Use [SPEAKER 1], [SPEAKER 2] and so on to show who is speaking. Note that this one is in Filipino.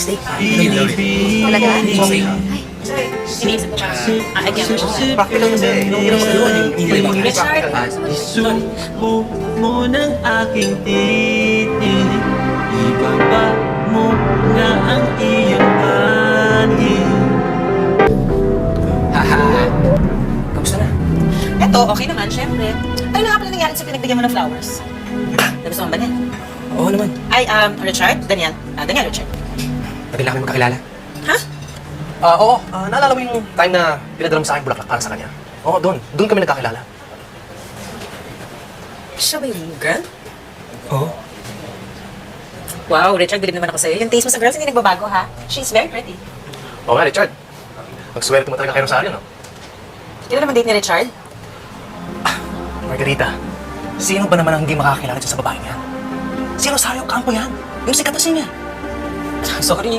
[SPEAKER 1] Steak.
[SPEAKER 2] Talaga?
[SPEAKER 1] Steak.
[SPEAKER 2] Sorry. Iniisip ko pa. I can't remember.
[SPEAKER 1] Practical lang kasi. Hindi naman magawa yung hindi ba?
[SPEAKER 2] Richard!
[SPEAKER 3] Isubo mo ng aking titig, ibaba mo na ang iyong panig.
[SPEAKER 1] Haha. Kamusta na?
[SPEAKER 2] Eto, okay naman, syempre. Ano nga pala nangyari sa pinagbigyan mo ng flowers? Nagustuhan ba niya?
[SPEAKER 1] Oo naman.
[SPEAKER 2] Ay, Richard? Daniel? Daniel, Richard.
[SPEAKER 1] Pwede lang kami magkakilala.
[SPEAKER 2] Ha?
[SPEAKER 1] Oo. Naalala mo yung time na pinadala mo sa akin bulaklak para sa kanya? Oo, doon. Doon kami nagkakilala.
[SPEAKER 2] Siya ba yung girl?
[SPEAKER 1] Oo.
[SPEAKER 2] Wow, Richard, bilib naman ako sa'yo. Yung taste mo sa girls hindi nagbabago, ha? She's very pretty.
[SPEAKER 1] Oo nga, Richard. Mag-swerte mo talaga kay Rosario, no?
[SPEAKER 2] Kailan naman date ni Richard?
[SPEAKER 1] Margarita, sino ba naman ang hindi makakilala dyan sa babae niya? Si Rosario Campo yan. Yung sikat na singer.
[SPEAKER 2] Sorry,